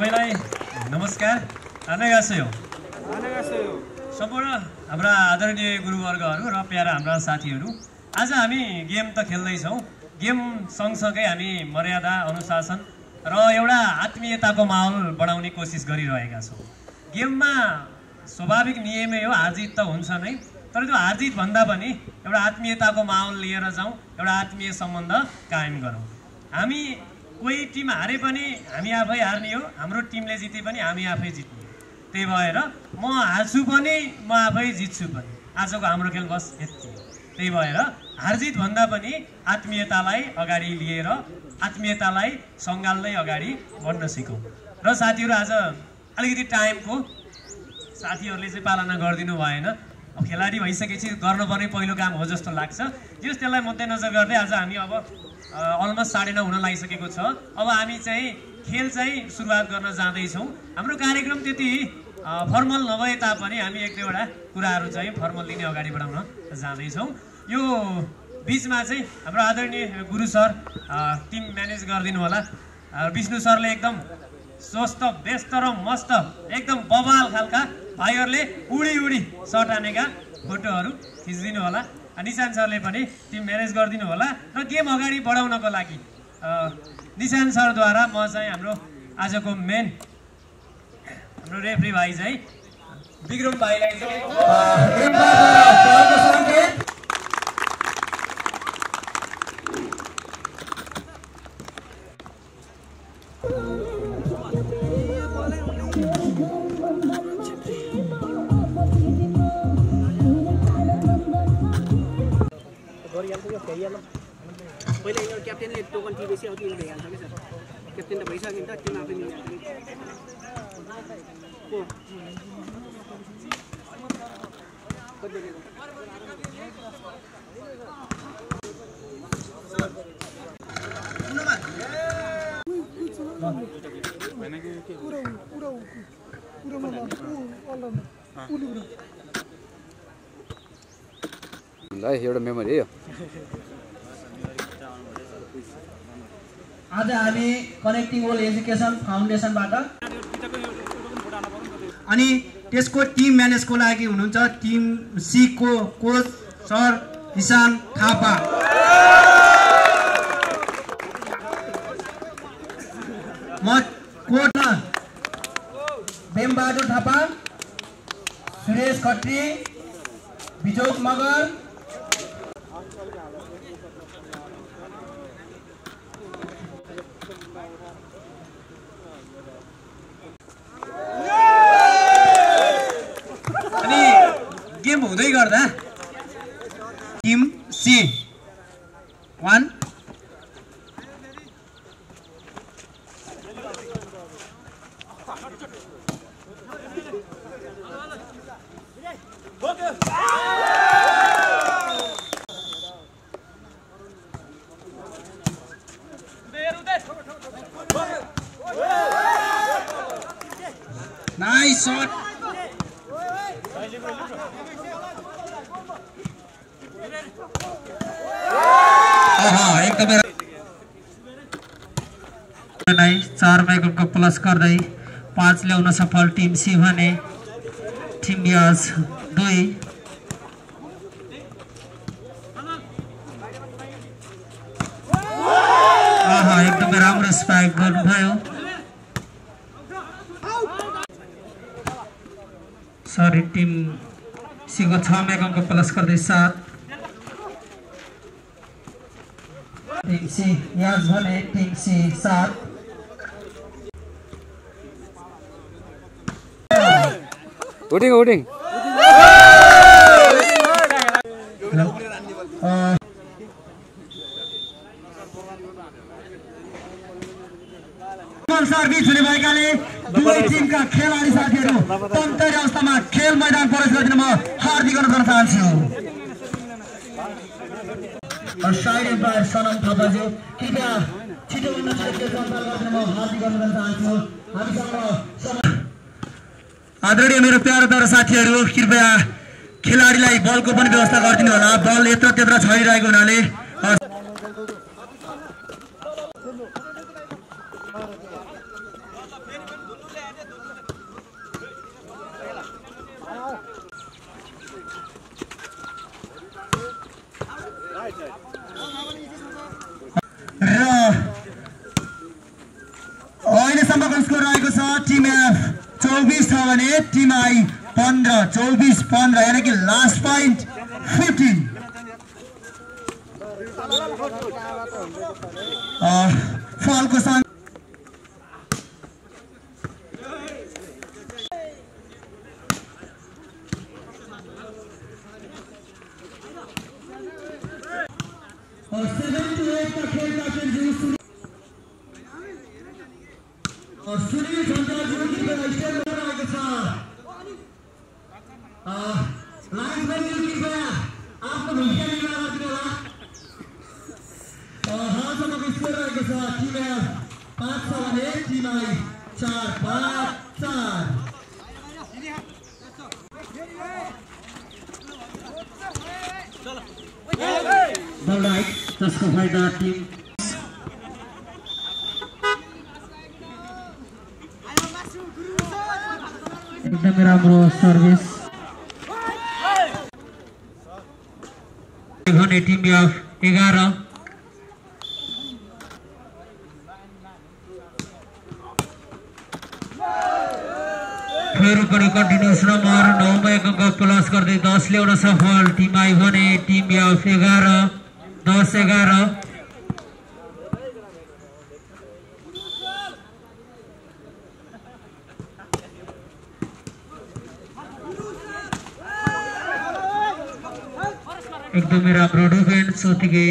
सबैलाई नमस्कार। 안녕하세요। सम्पूर्ण हाम्रा आदरणीय गुरुवर्गहरू र प्यारा हाम्रा साथीहरू, आज हामी गेम त खेल्दैछौँ। गेम सँगसँगै हामी मर्यादा, अनुशासन र एउटा आत्मीयताको माहौल बढाउने कोसिस गरिरहेका छौँ। गेममा स्वाभाविक नियमै हो, हारजित त हुन्छ नै, तर त्यो हारजित भन्दा पनि एउटा आत्मीयताको माहौल लिएर जाउँ, एउटा आत्मीय सम्बन्ध कायम गरौँ। हामी कोही टिम हारे पनि हामी आफै हार्ने हो, हाम्रो टिमले जिते पनि हामी आफै जित्ने। त्यही भएर म हार्छु पनि म आफै जित्छु पनि। आजको हाम्रो खेल बस यति हो। त्यही भएर हारजित भन्दा पनि आत्मीयतालाई अगाडि लिएर आत्मीयतालाई सङ्घाल्दै अगाडि बढ्न सिकौँ। र साथीहरू, आज अलिकति टाइमको साथीहरूले चाहिँ पालना गरिदिनु भएन। अब खेलाडी भइसकेपछि गर्नुपर्ने पहिलो काम हो जस्तो लाग्छ। जस त्यसलाई मध्यनजर गर्दै आज हामी अब अलमोस्ट 9:30 हुन लागिसकेको छ। अब हामी चाहिँ खेल चाहिँ सुरुवात गर्न जाँदैछौँ। हाम्रो कार्यक्रम त्यति फर्मल नभए तापनि हामी एक दुईवटा कुराहरू चाहिँ फर्मल लिने अगाडि बढाउन जाँदैछौँ। यो बिचमा चाहिँ हाम्रो आदरणीय गुरु सर टिम म्यानेज गरिदिनु होला। विष्णु सरले एकदम स्वस्थ व्यस्त र मस्त एकदम बवाल खालका भाइहरूले उडी उडी सर्ट हानेका फोटोहरू खिचिदिनु होला। निशान सरले पनि टिम म्यानेज गरिदिनु होला। र गेम अगाडि बढाउनको लागि निशान सरद्वारा म चाहिँ हाम्रो आजको मेन हाम्रो रेफ्री भाइ चाहिँ विक्रम भाइलाई चाहिँ पहिला यो क्याप्टेनले टोकन टिपेपछि अब तिमीले भइहाल्छ कि सर। क्याप्टेन त भइसक्यो नि त, टिम आफै मिल्छ। एउटा मेमोरी हो। आज हामी कनेक्टिङ वर्ल्ड एजुकेसन फाउन्डेसनबाट अनि त्यसको टिम म्यानेजको लागि हुनुहुन्छ टिम सी को कोच सर निशान थापा, म कोचमा बेमबहादुर थापा, सुरेश खत्री, बिजोक मगर, गेम हुँदै गर्दा टिम सी 1 नाइस शॉट। एकदमै 4 मैगोलको प्लस गर्दै 5 ल्याउन सफल टिम सी भने टिम यस 2। एकदमै राम्रो स्पाइक गर्नुभयो। सरी, टिम सी को 6 मैगोलको प्लस गर्दै 7। टिम सी यस भने टिम सी 7। उडिङ उडिङ सर्भिस हुने भएकाले दुवै टिमका खेलाडी साथीहरू तन्तरी अवस्थामा खेल मैदान प्रवेश गरिदिन म हार्दिक अनुरोध गर्न चाहन्छु। साइड एम्पायर सनम थापाज्यू कृपया छिटोभन्दा छिटो सञ्चालन गरिदिन म हार्दिक अनुरोध गर्न चाहन्छु। हामीसँग आदरणीय मेरो प्यारा साथीहरू, कृपया खेलाडीलाई बलको पनि व्यवस्था गरिदिनु होला। बल यत्र त्यत्र छरिरहेको हुनाले 24 छ भने टिम आई 15 24-15 यानी कि लास्ट पॉइंट 15 फलको सँग और 7-8 का खेल का खेल और सुनील झन्डाजी की स्टेट में आएको छ लाइन में किपा आफ्नो भूमिका निर्वाह गरिदिनु होला हालसम्मको स्कोर रहेको छ टिम 5 छ भने टिम आई 4-5-4 बल राइट जसको फाइदा टिम एकदमै राम्रो सर्भिस भने टिम अफ 11 फेरि पनि कन्टिन्युस नम्बर 9 मा एक अङ्क प्लस गर्दै 10 ल्याउन सफल टिम आई भने टिम अफ 11 10-11 एकदमै राम्रो डिफेन्स उत्तिकै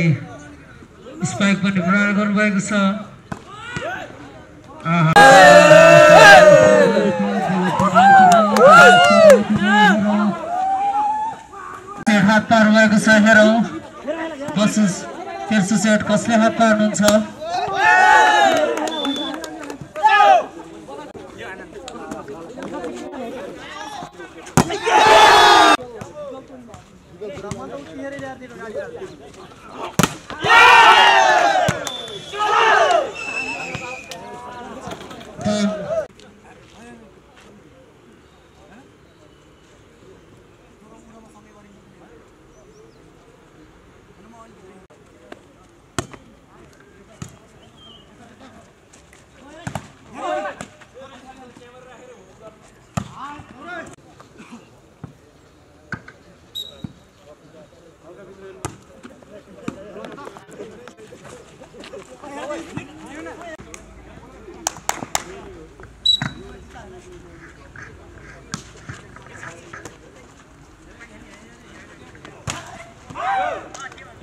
स्पाइक पनि प्रयोग गर्नुभएको छ हात पार्नुभएको छ हेरौँ तेर्सो सेट कसले हात पार्नुहुन्छ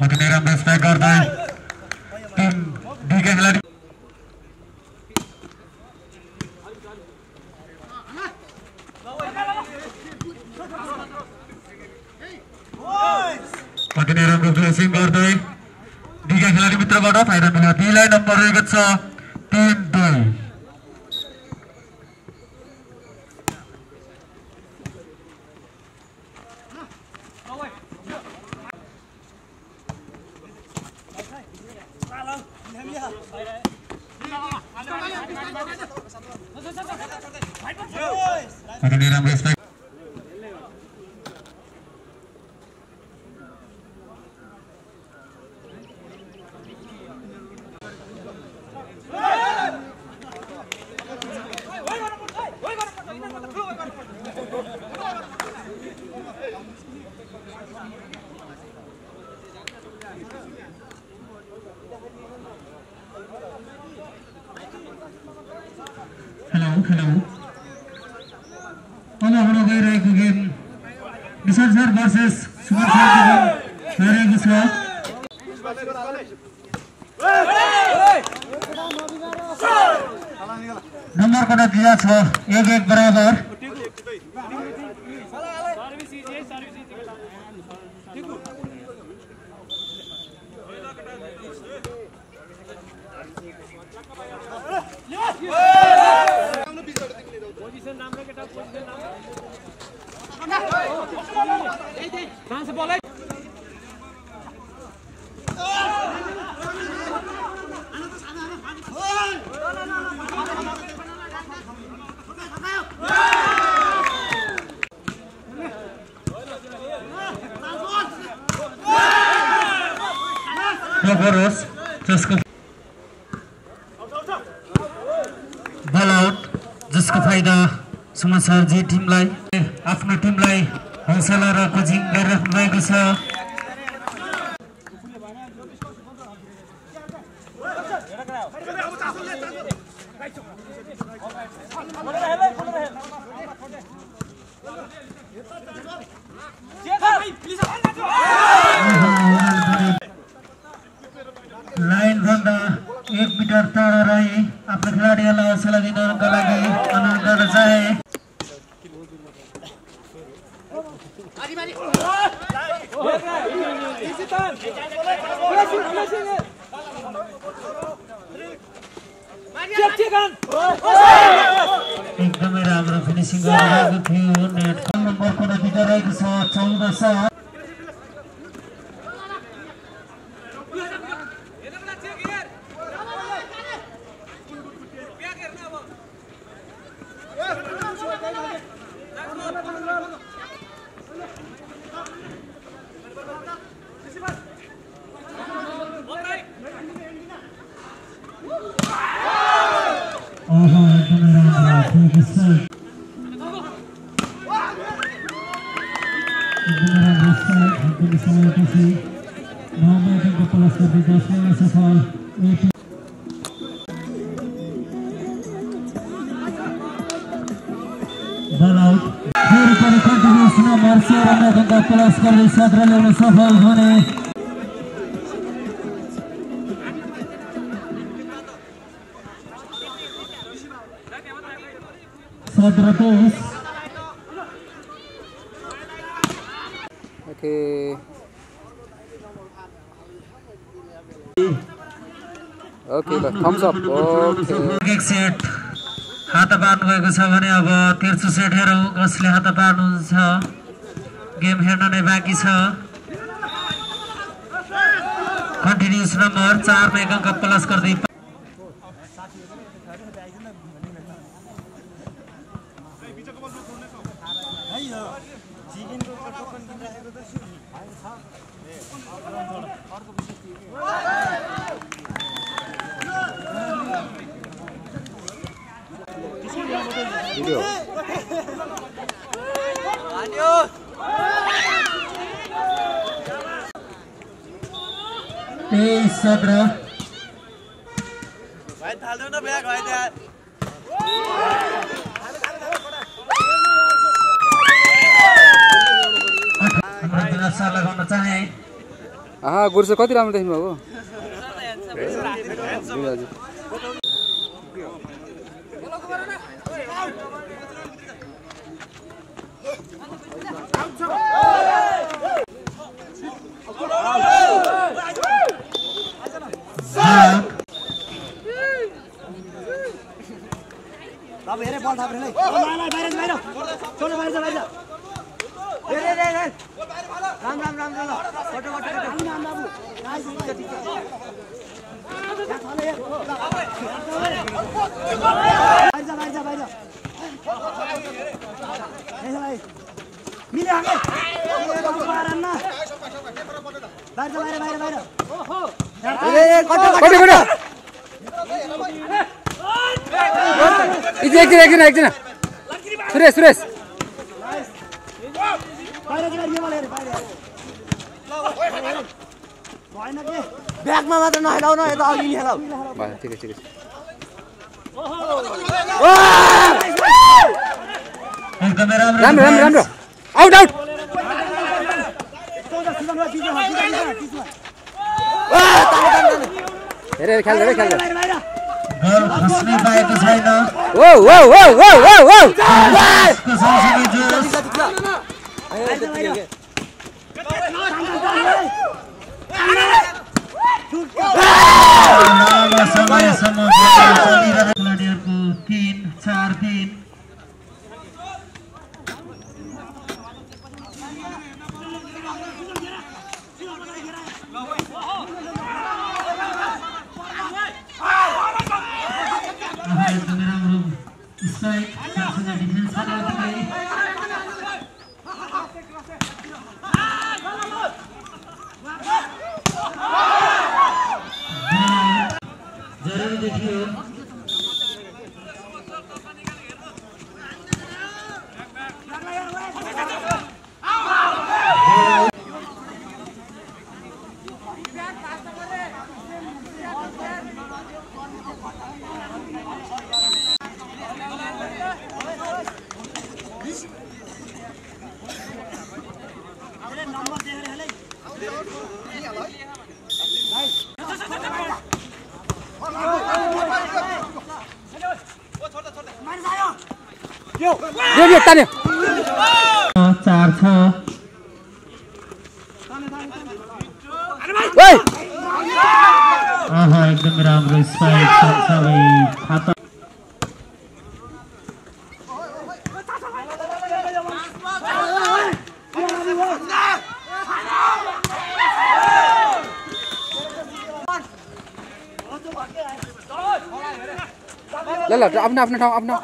अति नै राम्रो स्ट्राइक गर्दै टिम बीका खेलाडी अति नै राम्रो क्लोजिङ गर्दै बीका खेलाडी मित्रबाट फाइदा मिल्यो टीलाई नम्बर रहेको छ 3-2 अति नै राम्रो स्ट्राइक हेलो अब हुन गइरहेको गेम विशाल सर भर्सेस सुमन सर रहेको छ नम्बर कोटा दिया छ 1-1 बराबर बल आउट जिसको फाइदा सुमन सरजी टिमलाई आफ्नो टिमलाई हौसला र कोचिङ गरिराख्नु भएको छ। लाइन भन्दा 1 मिटर टाढा रही आफ्नो खेलाडीहरूलाई हौसला दिनका लागि अनुरोध गर्न चाहे। एकदमै राम्रो फिनिसिङ गरिरहेको थियो। नेट नम्बरको नतिजा रहेको छ 14। प्लस गर्दै 17 ल्याउन सफल भने 17-23। ओके ल थम्स अप। ओके एक सेट हात पार्नु भएको छ भने अब तेर्सो सेट हेरौँ कसले हात पार्नुहुन्छ। गेम हेर्न नै बाँकी छ। कन्टिन्युस नम्बर 4 मा 1 अङ्क प्लस गर्दै भिडियो 17 भाइ थाल्नु न ब्याग भाइ त्यहाँ लगाउन चाहे। गुर्सो कति राम्रो देख्नु भएको। अब हेरे बल थाप्रे नै बाहिर बाहिर छोड्नु बाहिर बाहिर रे रे रे रे राम राम राम ल फोटो फोटो फोटो नाम बाबु नाइस हुन्छ ठीक छ यहाँ थाले यार बाहिर जा बाहिर ए भाइ मिले आगे ए बाबु मारन न बाहिर जा बाहिर बाहिर बाहिर ओहो ए कटो कटो एकजना सुरेश ब्यागमा मात्र नहेलाउ न यता अघि हेलाउ ठिकै ठिकै राम्रो आउट हेरे खेल बल खस्नै पाएको छैन। ओ लामो समयसम्म खेलाडीहरूको 3-4-3 स्ट्राइक साथसाथै डिफेन्स गर्दै जरुरी देखियो यो तान्यो 4-6 ओइ आहा एकदम राम्रो स्पाइक सबै खाता ल आफ्नो आफ्नो ठाउँ आफ्नो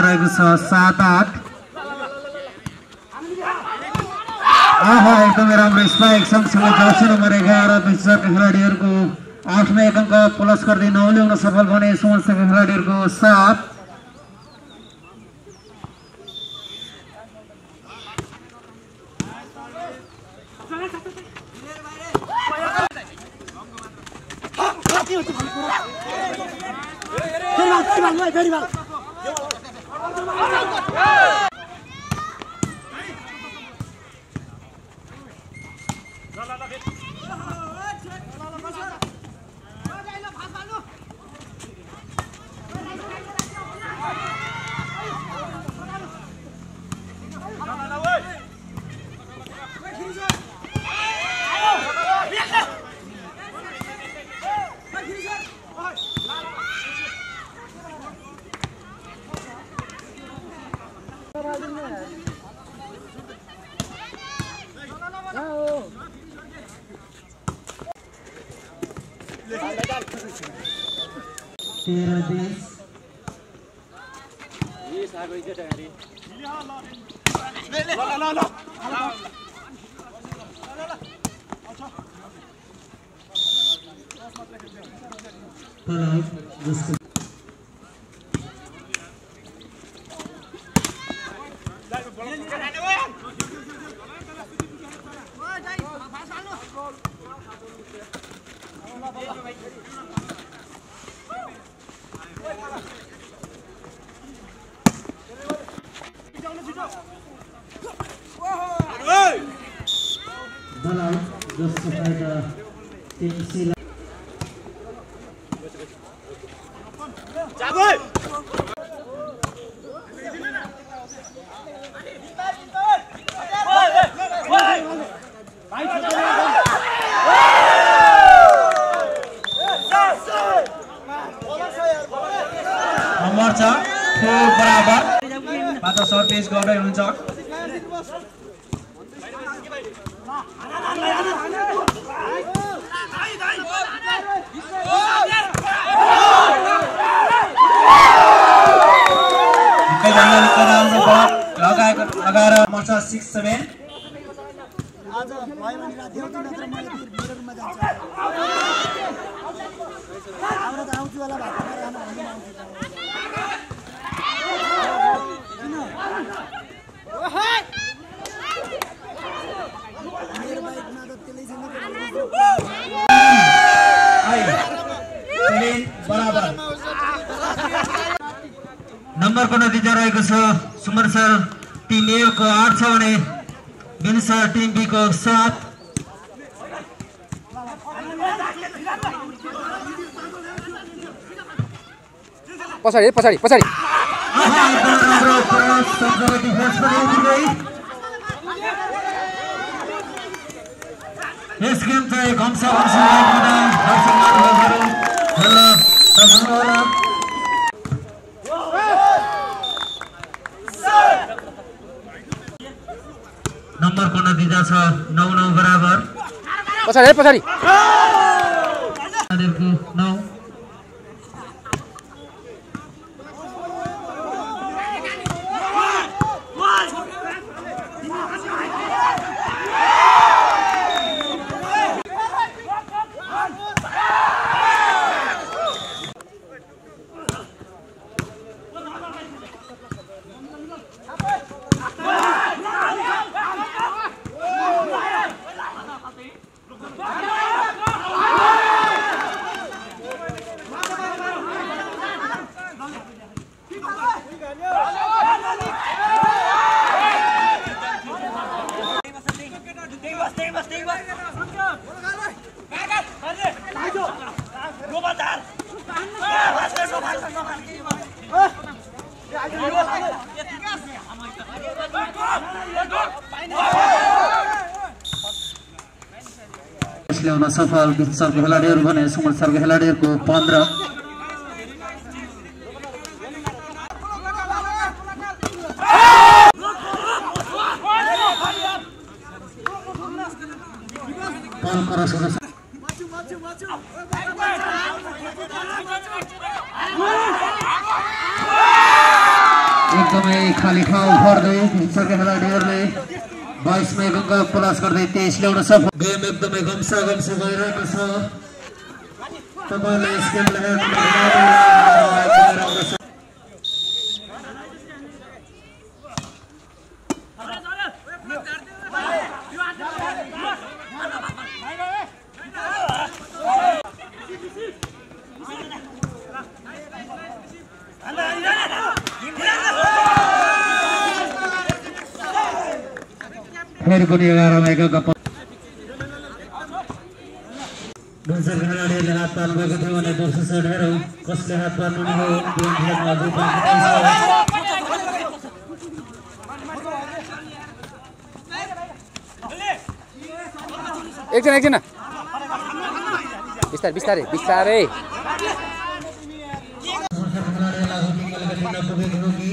रहेको छ 7-8 आहा एकदमै राम्रो स्पाइक सँगसँगै जर्सी नम्बर 11 विशेषज्ञ खेलाडीहरूको 8मा 1 अङ्क प्लस गर्दै 9 ल्याउन सफल बने सुमनसँग खेलाडीहरूको 7 नम्बरको नतिजा रहेको छ सुमन सर टिम ए को 8 छ भने बिन सर टिम बी को 7 पछाडी पछाडी पछाडी यस गेम चाहिँ घम्सा नम्बरको नतिजा छ 9-9 बराबर पछाडी पछाडी 9 Go! ल्याउन सफल विश्वका खेलाडीहरू भने सुमन सरका खेलाडीहरूको 15 एकदमै खाली ठाउँ भर्दै सरका खेलाडीहरूले 22 मा अङ्क प्लस गर्दै 23 ल्याउन सफल गेम एकदमै गम्सा गइरहेको छ तपाईले यस गेमलाई फेरि पनि 11 मा एक अङ्क दोस्रो खेलाडीले हात पार्नुभएको थियो भने दोस्रो सेट हेरौँ कसले हात पार्नु हो गेम खेल्न अझै बाँकी छ एकजना बिस्तारै खेलाडीलाई पुगेको हो कि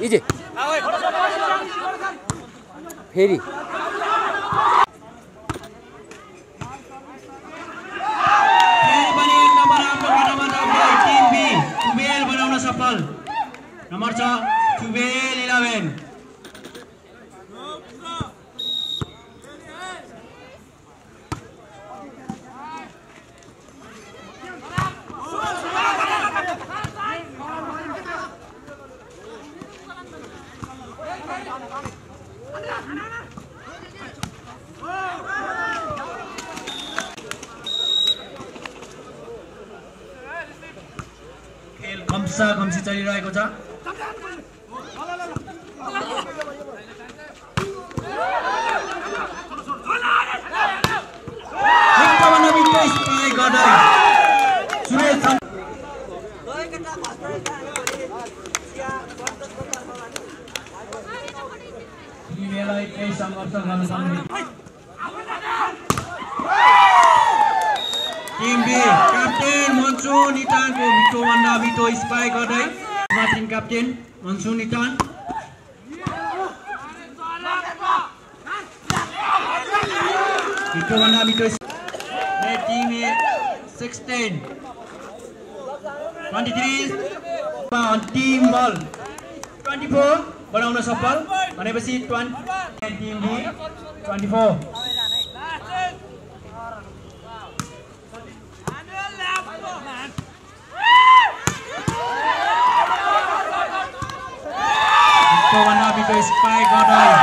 इजी फेरि सफल नम्बर 6 टुबेल 11 घम्सी चलिरहेको छ टिम बी क्याप्टेन मनसुन इटानको भिटो स्पाई गर्दै टिम क्याप्टेन मनसुन इटान भिटो टिम ए 16 23 टिम बल 24 बनाउन सफल भनेपछि 20 team B 24 Ito spy godai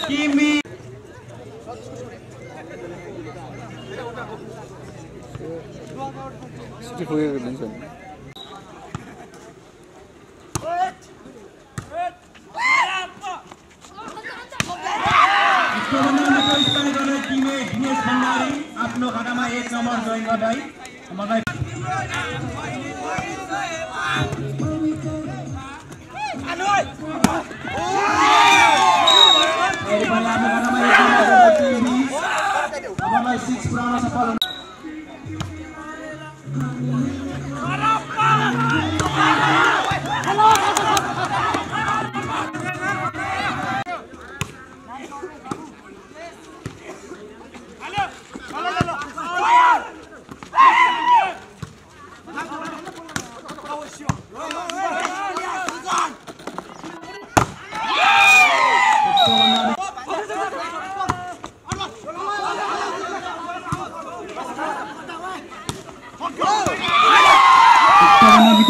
Kimi आफ्नो गटामा 1 नम्बर जोइन गर्दै मलाई फेरि पनि आफ्नो गटामा 1 नम्बर टिम बी नम्बर 6 पुराउन सफल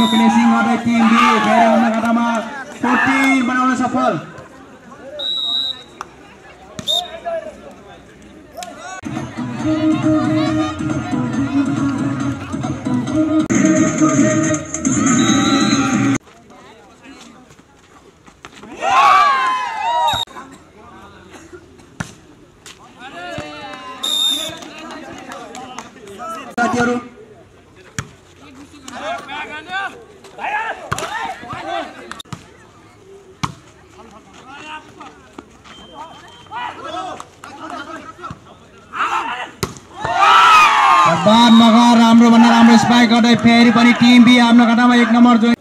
फिनिशिङ गर्दै टिम बी फेरि हाम्रो गटामा 14 बनाउन सफल साथीहरु बाद मगर राम्रो भन्दा राम्रो स्पाइक गर्दै फेरि पनि टिम बी आफ्नो गटामा 1 नम्बर जोइन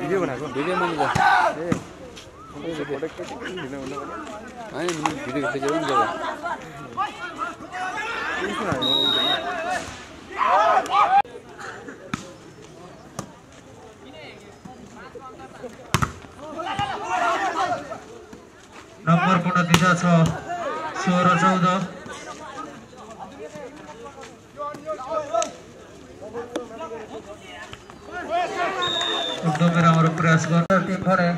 भिडियो बनाएको भिडियो मैले भिडियो खिचेर पनि गयो नम्बर कोड दिशा छ 16-14 एकदमै राम्रो प्रयास गर्छ टिम खडे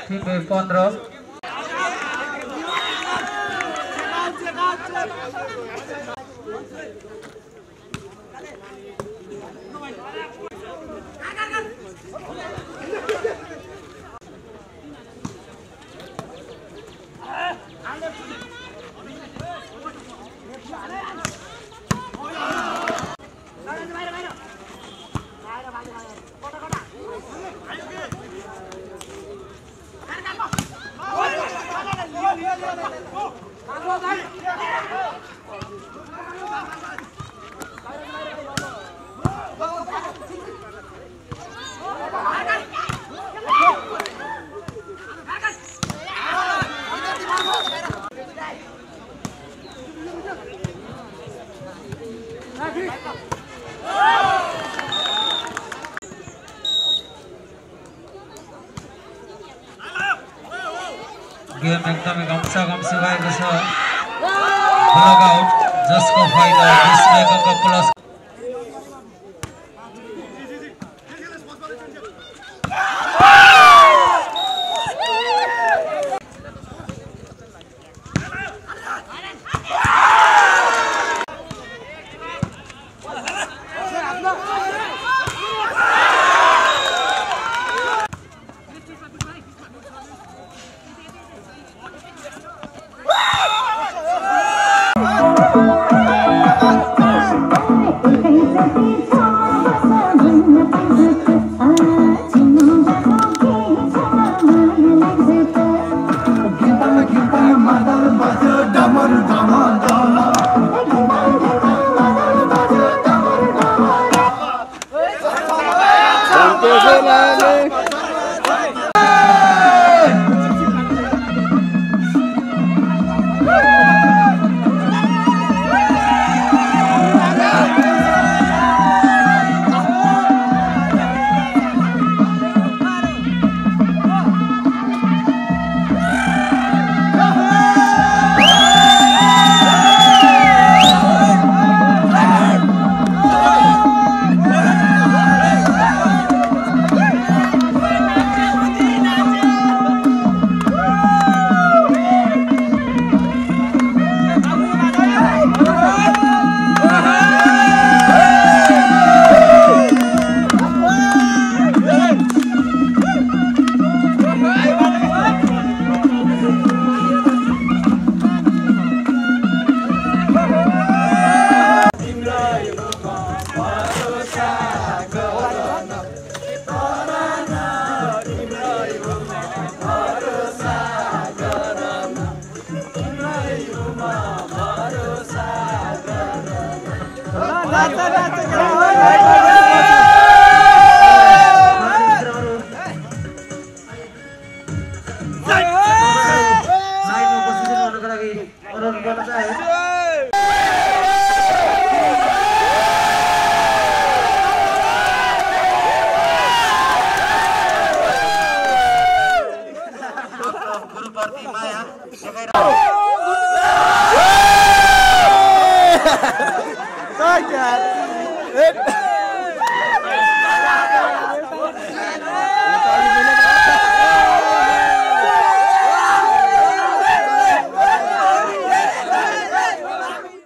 टिम 15 गेम एकदमै गम्सा भएको छ ब्लक आउट जसको फाइदा 20 प्लस Sorry, Dad.